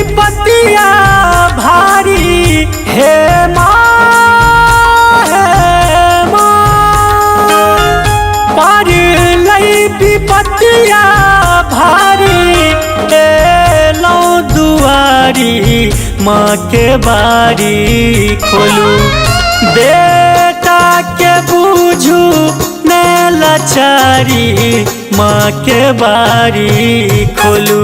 विपतिया भारी हे माँ पार लई विपतिया भारी एलो दुआरी माँ के बारी खोलू बेटा के बूझू मैं लाचारी माँ के बारी खोलू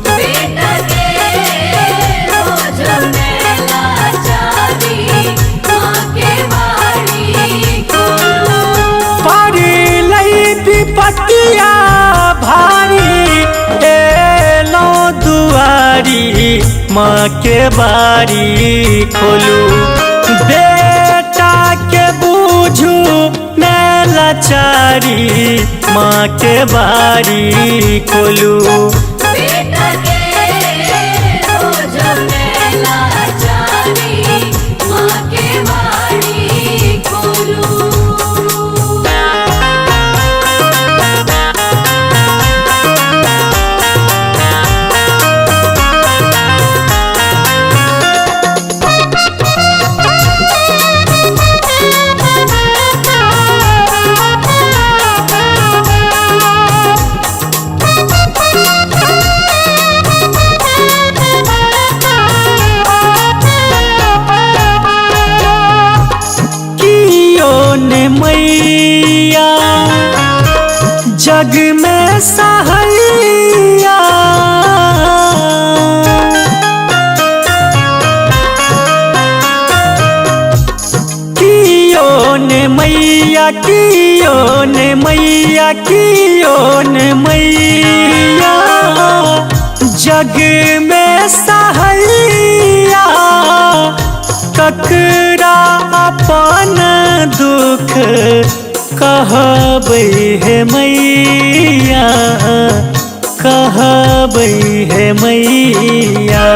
बेटा के बूझू मैं लाचारी माँ के बारी खोलू पार लई विपतिया भारी एलो दुआरी माँ के बारी खोलू बेटा के बूझू मैं लाचारी माँ के बारी खोलू बेटा के बूझू मैं लाचारी माँ के बारी खोलू मैया जग में सहैया कियो ने मैया कियो ने मैया कियो ने मैया जग में सहैया ककरा अपन दुख कहबै हे मैया कहबै हे मैया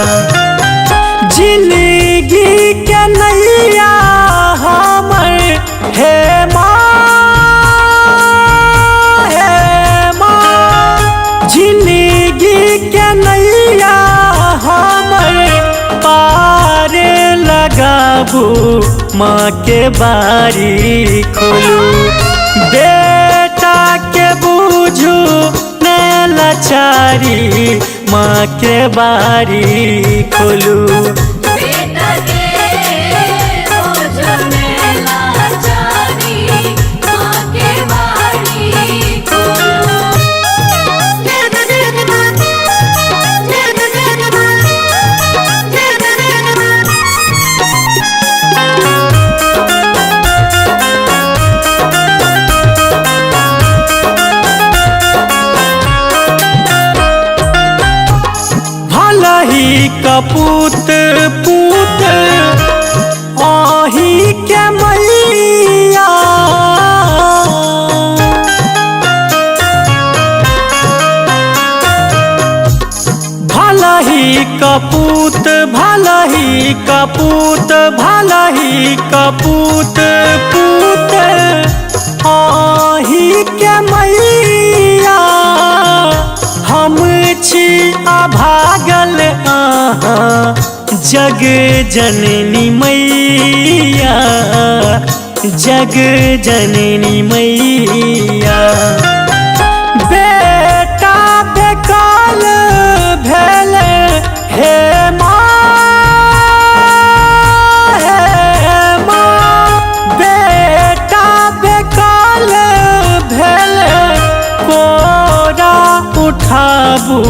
जिंदगी के नैया हमर हे माँ जिंदगी के नैया हमर पार लगाबू माँ के बारी खोलू बेटा के बूझू मैं लाचारी माँ के बारी खोलू बेटा के बूझू मैं लाचारी माँ के बारी खोलू भलही कपूत पूत आही के मैया भलही कपूत भलही कपूत भलही कपूत पूत आही के मैया हम छी अभागल आहाँ जग जननी मैया जग जननी मैया बेटा बेकाल भेल हे माँ बेटा बेकाल भेल कोरा उठाबू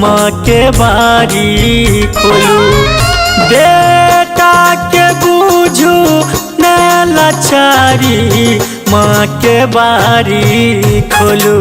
माँ के बारी खोलू बेटा के बूझू मैं लाचारी माँ के बारी खोलू